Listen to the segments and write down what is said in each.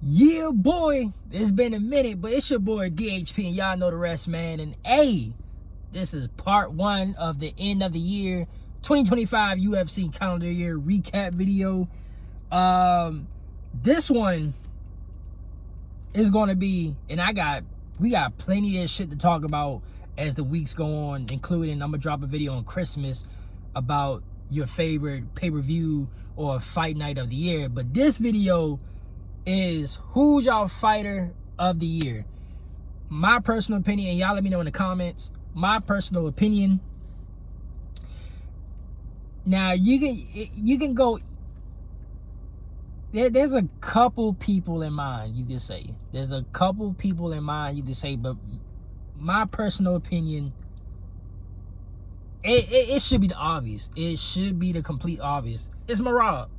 Yeah, boy, it's been a minute, but it's your boy DHP, and y'all know the rest, man. And hey, this is part one of the end of the year 2025 UFC calendar year recap video. This one is gonna be, and we got plenty of shit to talk about as the weeks go on, including I'm gonna drop a video on Christmas about your favorite pay-per-view or fight night of the year. But this video is who's y'all fighter of the year. My personal opinion, and y'all let me know in the comments, my personal opinion. Now you can go, there's a couple people in mind you can say. There's a couple people in mind you can say, but my personal opinion, it should be the obvious. It should be the complete obvious. It's Merab.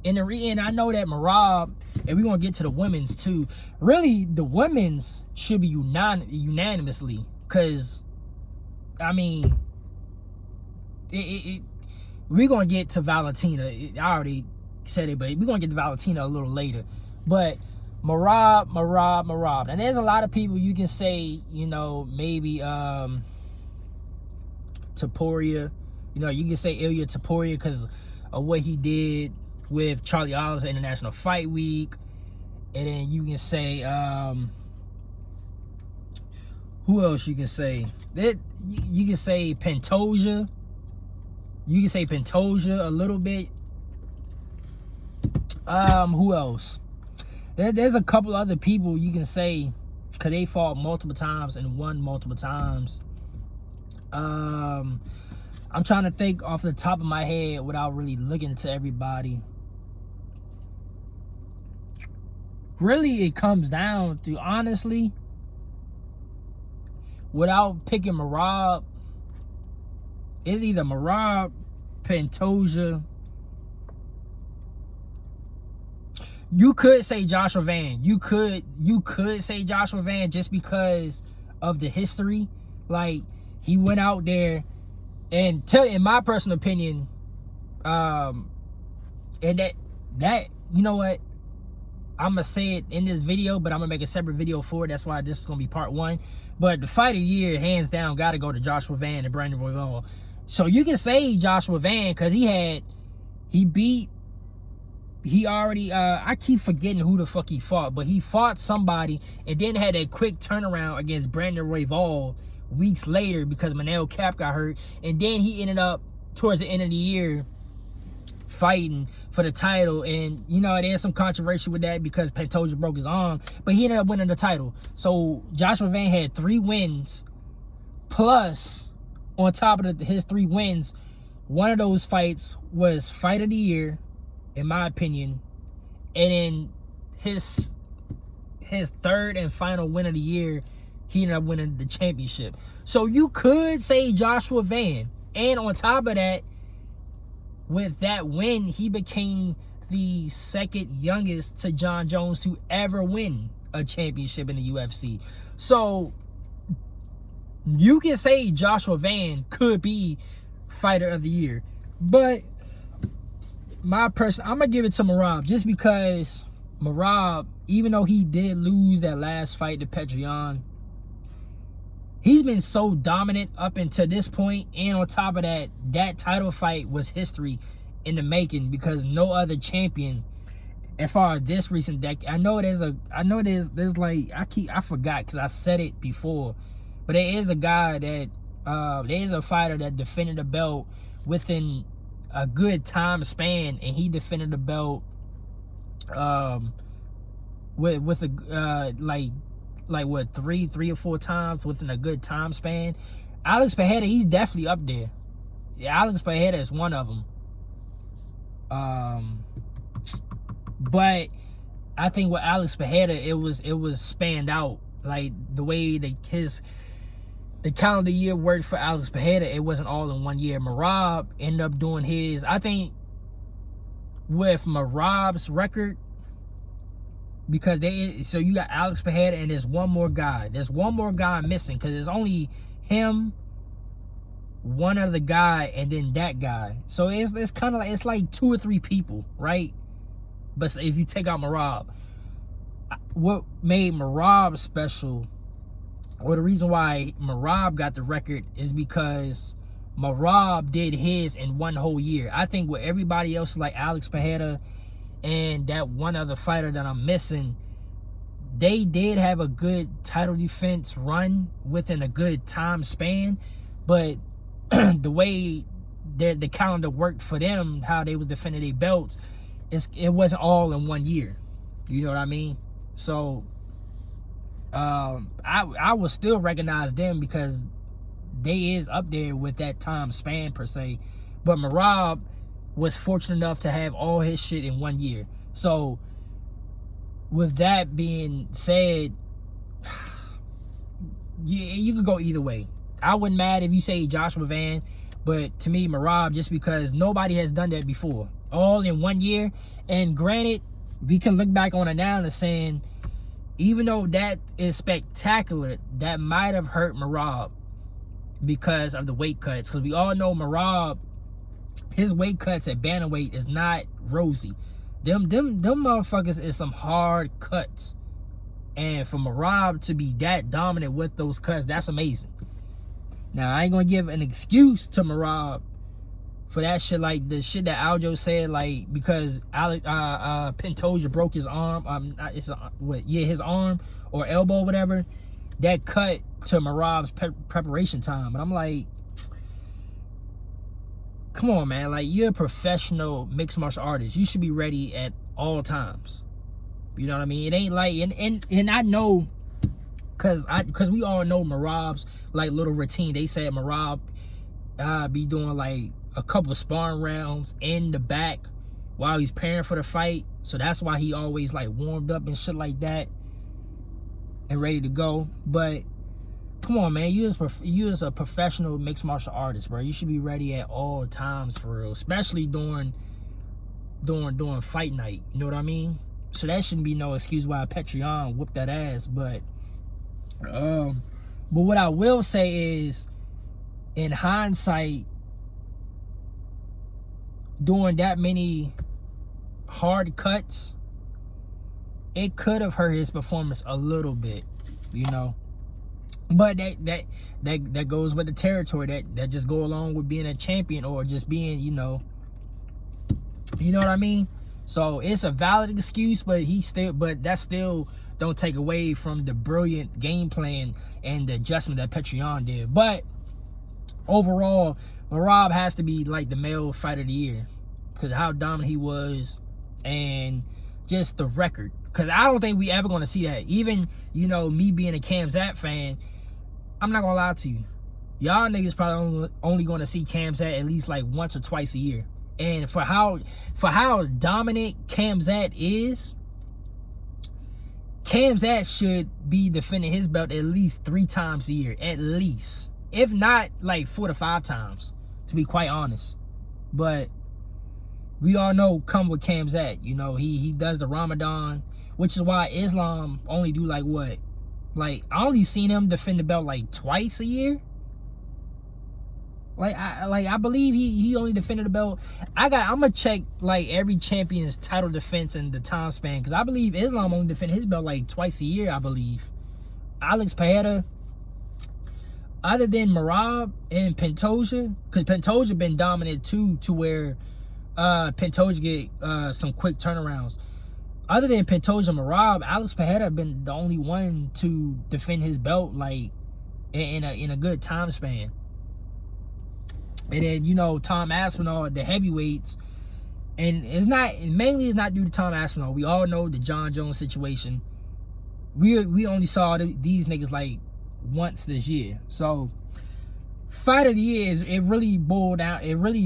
And I know that Merab, and we're going to get to the women's too. Really, the women's should be unanimously. Because, I mean, we're going to get to Valentina. I already said it, but we're going to get to Valentina a little later. But Merab. And there's a lot of people you can say, you know, maybe Topuria. You know, you can say Ilia Topuria because of what he did with Charlie Oliver International Fight Week. And then you can say who else you can say? That you can say Pantoja. You can say Pantoja a little bit. Who else? There's a couple other people you can say because they fought multiple times and won multiple times. I'm trying to think off the top of my head without really looking to everybody. Really, it comes down to, honestly, without picking Merab, it's either Merab, Pantoja. You could say Joshua Van. You could say Joshua Van just because of the history. Like, he went out there and in my personal opinion, and that you know what? I'm going to say it in this video, but I'm going to make a separate video for it. That's why this is going to be part one. But the fight of the year, hands down, got to go to Joshua Van and Brandon Royval. So you can say Joshua Van because I keep forgetting who the fuck he fought, but he fought somebody and then had a quick turnaround against Brandon Royval weeks later because Manel Cap got hurt. And then he ended up, towards the end of the year, fighting for the title. And you know, there's some controversy with that because Pantoja broke his arm, but he ended up winning the title. So Joshua Van had 3 wins, plus on top of his 3 wins, one of those fights was fight of the year, in my opinion. And then his third and final win of the year, he ended up winning the championship. So you could say Joshua Van. And on top of that, with that win, he became the second youngest to John Jones to ever win a championship in the UFC. So you can say Joshua Van could be fighter of the year. But I'm going to give it to Merab just because Merab, even though he did lose that last fight to Petrion, he's been so dominant up until this point, and on top of that, that title fight was history in the making because no other champion, as far as this recent decade, I forgot because I said it before, but there is a guy that, there is a fighter that defended the belt within a good time span, and he defended the belt, with a, like what, three or 4 times within a good time span. Alex Pereira, he's definitely up there. Yeah, Alex Pereira is one of them. But I think with Alex Pereira, it was spanned out. Like the way the calendar year worked for Alex Pereira, it wasn't all in one year. Merab ended up doing his. I think with Merab's record, because so you got Alex Pereira and there's one more guy. There's one more guy missing because there's only him, one other guy, and then that guy. So it's kind of like, it's like 2 or 3 people, right? But if you take out Merab, what made Merab special, or the reason why Merab got the record, is because Merab did his in one whole year. I think with everybody else, like Alex Pereira and that one other fighter that I'm missing, they did have a good title defense run within a good time span, but the way the calendar worked for them, how they was defending their belts, it wasn't all in 1 year. You know what I mean? So I will still recognize them because they is up there with that time span per se. But Merab was fortunate enough to have all his shit in 1 year. So with that being said, you could go either way. I wouldn't mad if you say Joshua Van, but to me, Merab, just because nobody has done that before, all in 1 year. And granted, we can look back on it now and saying, even though that is spectacular, that might have hurt Merab because of the weight cuts. Because we all know Merab, his weight cuts at bantamweight is not rosy. Them motherfuckers is some hard cuts. And for Merab to be that dominant with those cuts, that's amazing. Now, I ain't gonna give an excuse to Merab for that shit, like the shit that Aljo said, like, because Pantoja broke his arm, his arm or elbow, whatever, that cut to Merab's preparation time. But I'm like, come on, man, like, you're a professional mixed martial artist. You should be ready at all times. You know what I mean? It ain't like, and I know, cause we all know Merab's like little routine. They said Merab be doing like a couple of sparring rounds in the back while he's preparing for the fight. So that's why he always like warmed up and shit like that and ready to go. But come on, man, you as a professional mixed martial artist, bro. You should be ready at all times for real, especially during fight night. You know what I mean? So that shouldn't be no excuse why Petrion whooped that ass. But what I will say is, in hindsight, doing that many hard cuts, it could have hurt his performance a little bit, you know. But that goes with the territory that just go along with being a champion or just being, you know what I mean? So it's a valid excuse, but that still don't take away from the brilliant game plan and the adjustment that Petrion did. But overall, Merab has to be like the male fighter of the year because of how dominant he was and just the record. Because I don't think we ever going to see that. Even, you know, me being a Khamzat fan, I'm not going to lie to you. Y'all niggas probably only going to see Khamzat at least like once or twice a year. And for how dominant Khamzat is, Khamzat should be defending his belt at least 3 times a year, at least. If not, like 4 to 5 times, to be quite honest. But we all know, come with Khamzat, you know, he does the Ramadan, which is why Islam only do like what? Like, I only seen him defend the belt like twice a year. I believe he only defended the belt. I'm gonna check like every champion's title defense in the time span, because I believe Islam only defended his belt like twice a year, I believe. Alex Pereira, other than Merab and Pantoja, because Pantoja been dominant too, to where Pantoja get some quick turnarounds. Other than Pantoja and Merab, Alex Pereira been the only one to defend his belt like in a good time span. And then, you know, Tom Aspinall, the heavyweights, and it's not due to Tom Aspinall. We all know the John Jones situation. We only saw these niggas like once this year. So fight of the year it really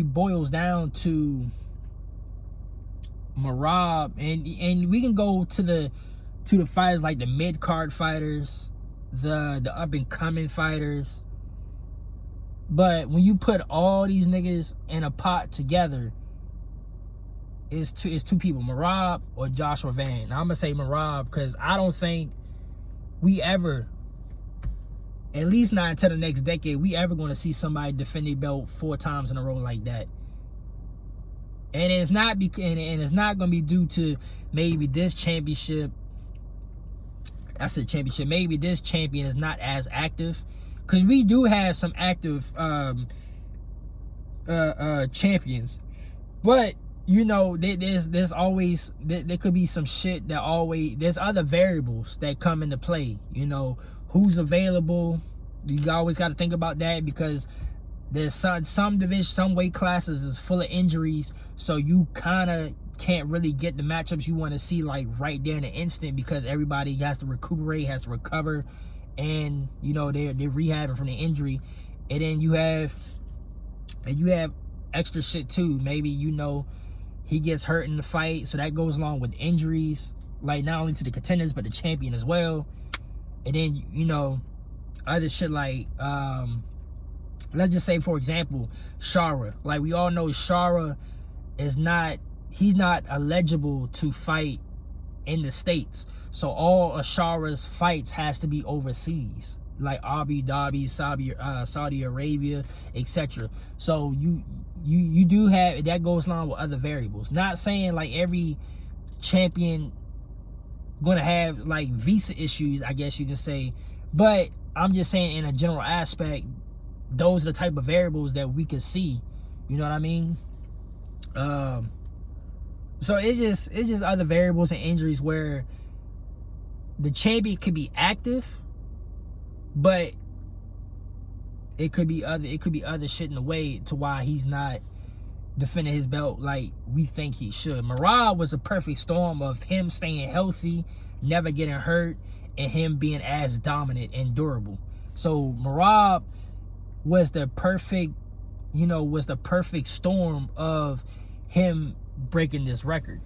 boils down to Merab, and we can go to the fighters like the mid card fighters, the up and coming fighters. But when you put all these niggas in a pot together, it's two people, Merab or Joshua Van. Now, I'm gonna say Merab because I don't think we ever, at least not until the next decade, we ever gonna see somebody defend their belt 4 times in a row like that. And it's not gonna be due to maybe this championship I said championship. Maybe this champion is not as active, because we do have some active champions, but you know, there's always there could be some shit that always, there's other variables that come into play. You know, who's available. You always got to think about that, because there's some division, some weight classes is full of injuries, so you kind of can't really get the matchups you want to see like right there in the instant, because everybody has to recuperate, has to recover, and you know, they're rehabbing from the injury. And then you have extra shit too. Maybe, you know, he gets hurt in the fight, so that goes along with injuries, like not only to the contenders but the champion as well. And then, you know, other shit like let's just say, for example, Shara. Like, we all know Shara is not, he's not eligible to fight in the States. So all of Shara's fights has to be overseas, like Abu Dhabi, Saudi Arabia, etc. So you do have, that goes along with other variables. Not saying like every champion gonna have like visa issues, I guess you can say, but I'm just saying in a general aspect, those are the type of variables that we can see. You know what I mean? So it's just other variables and injuries where the champion could be active, but it could be other shit in the way to why he's not defending his belt like we think he should. Merab was a perfect storm of him staying healthy, never getting hurt, and him being as dominant and durable. So Merab was the perfect, you know, was the perfect storm of him breaking this record.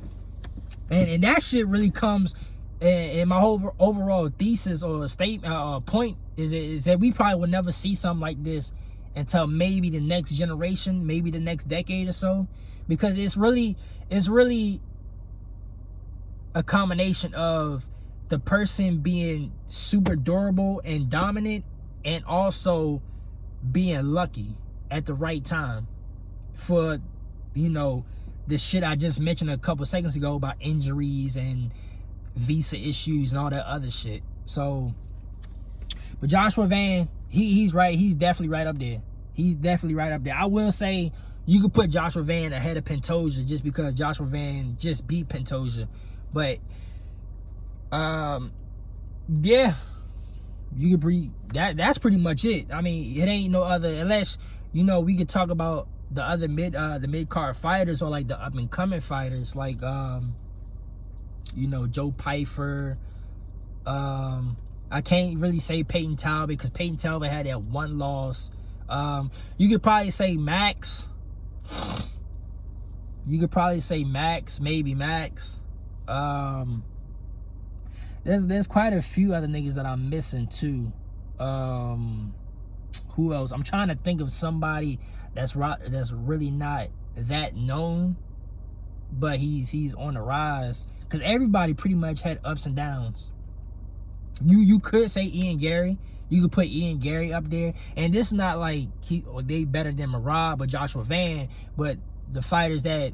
And that shit really comes in my whole overall thesis or statement, point is that we probably will never see something like this until maybe the next generation, maybe the next decade or so, because it's really a combination of the person being super durable and dominant, and also being lucky at the right time for, you know, the shit I just mentioned a couple seconds ago about injuries and visa issues and all that other shit. So, but Joshua Van, he's right. He's definitely right up there. He's definitely right up there. I will say you could put Joshua Van ahead of Pantoja just because Joshua Van just beat Pantoja. But yeah, you could breathe. That's pretty much it. I mean, it ain't no other, unless, you know, we could talk about the other mid card fighters, or like the up and coming fighters, like you know, Joe Pyfer. I can't really say Peyton Talbot because Peyton Talbot had that one loss. You could probably say Max. You could probably say Max, maybe Max. There's quite a few other niggas that I'm missing too. Who else? I'm trying to think of somebody that's really not that known, but he's on the rise, because everybody pretty much had ups and downs. You could say Ian Gary. You could put Ian Gary up there, and this is not like they better than Merab or Joshua Van, but the fighters that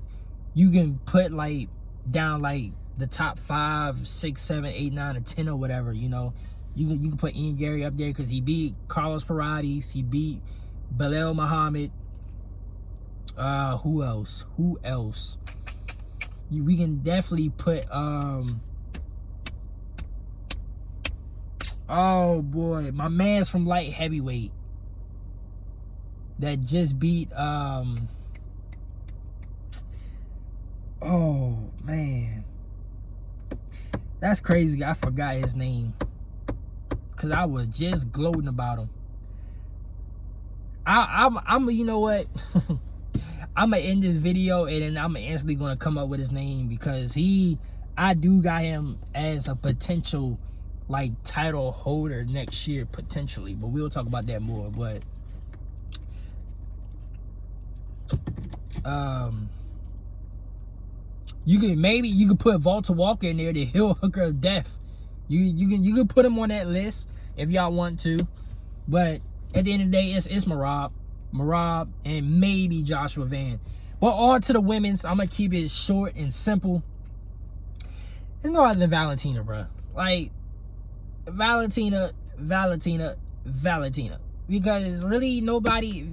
you can put like down like the top 5, 6, 7, 8, 9, or 10 or whatever. You know, you can put Ian Gary up there because he beat Carlos Paredes, he beat Belal Muhammad. Who else? We can definitely put oh boy, my man's from light heavyweight that just beat oh man, that's crazy. I forgot his name because I was just gloating about him. I'm you know what? I'm gonna end this video and then I'm instantly gonna come up with his name, because I do got him as a potential like title holder next year potentially, but we'll talk about that more. But you could put Walter Walker in there, the heel hooker of death. You can put him on that list if y'all want to, but at the end of the day, it's Merab and maybe Joshua Van. But on to the women's. I'm gonna keep it short and simple. It's no other than Valentina, bro. Like, Valentina. Because really nobody,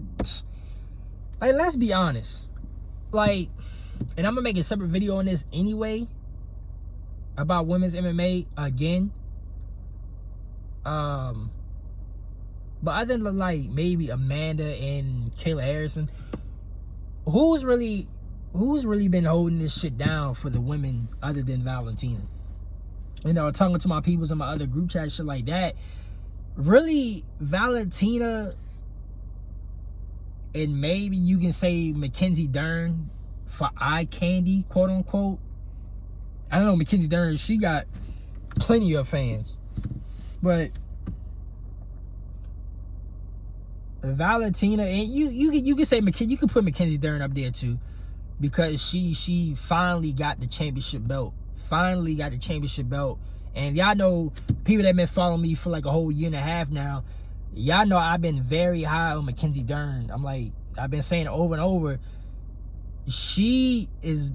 like, let's be honest. Like, and I'm gonna make a separate video on this anyway about women's MMA again. But other than like maybe Amanda and Kayla Harrison, who's really been holding this shit down for the women other than Valentina? You know, talking to my peoples in my other group chat, shit like that. Really, Valentina and maybe you can say Mackenzie Dern for eye candy, quote unquote. I don't know, Mackenzie Dern, she got plenty of fans. But Valentina, and you can say you can put Mackenzie Dern up there too, because she finally got the championship belt. And y'all know, people that been following me for like a whole year and a half now, y'all know I've been very high on Mackenzie Dern. I've been saying it over and over. She is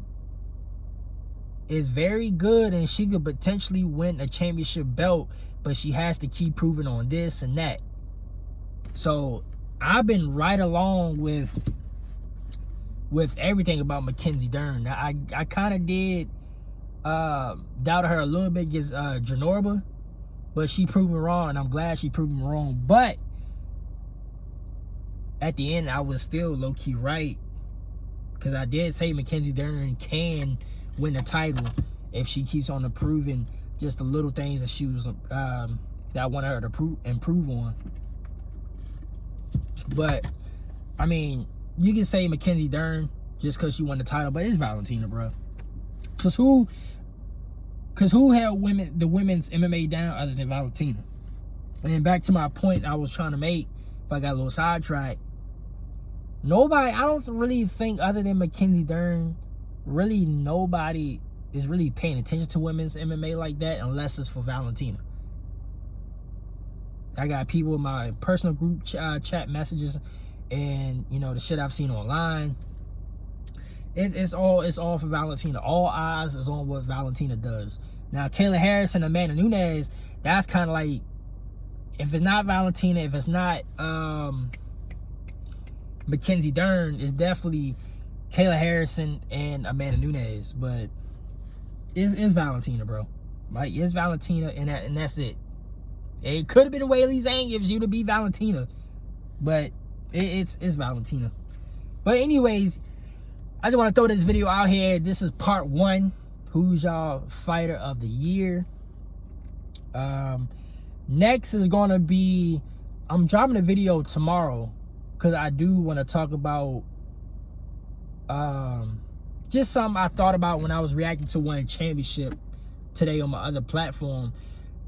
very good, and she could potentially win a championship belt, but she has to keep proving on this and that. So I've been right along with everything about Mackenzie Dern. I kind of did doubted her a little bit against Janorba, but she proved me wrong, and I'm glad she proved me wrong. But at the end, I was still low-key right, because I did say Mackenzie Dern can win the title if she keeps on improving just the little things that she was that I wanted her to improve on. But I mean, you can say Mackenzie Dern just because she won the title, but it's Valentina, bro. Cause who held the women's MMA down other than Valentina? And then back to my point I was trying to make, if I got a little sidetracked. Nobody, I don't really think, other than Mackenzie Dern, really nobody is really paying attention to women's MMA like that unless it's for Valentina. I got people in my personal group chat messages, and you know, the shit I've seen online. It's all for Valentina. All eyes is on what Valentina does. Now, Kayla Harrison and Amanda Nunes, that's kind of like, if it's not Valentina, if it's not Mackenzie Dern, it's definitely Kayla Harrison and Amanda Nunes. But it's Valentina, bro. Like, it's Valentina, and that's it. It could have been Weili Zhang if you to be Valentina, but it's Valentina. But anyways, I just want to throw this video out here. This is part 1. Who's y'all fighter of the year? Next is going to be, I'm dropping a video tomorrow, because I do want to talk about just something I thought about when I was reacting to one championship today on my other platform.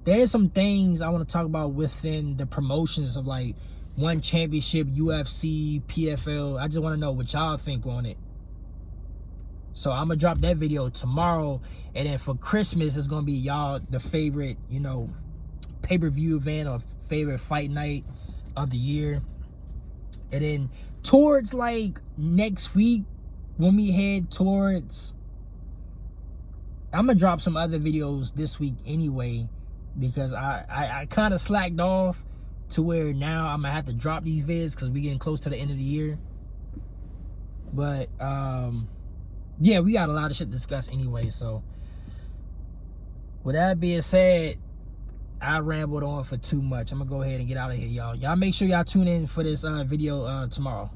There's some things I want to talk about within the promotions of like one championship, UFC, PFL. I just want to know what y'all think on it. So I'm gonna drop that video tomorrow, and then for Christmas it's gonna be y'all the favorite, you know, pay-per-view event or favorite fight night of the year. And then towards like next week, when we head towards, I'm gonna drop some other videos this week anyway, because I kind of slacked off to where now I'm gonna have to drop these vids because we're getting close to the end of the year. But yeah, we got a lot of shit to discuss anyway. So with that being said, I rambled on for too much. I'm gonna go ahead and get out of here, y'all. Y'all make sure y'all tune in for this video tomorrow.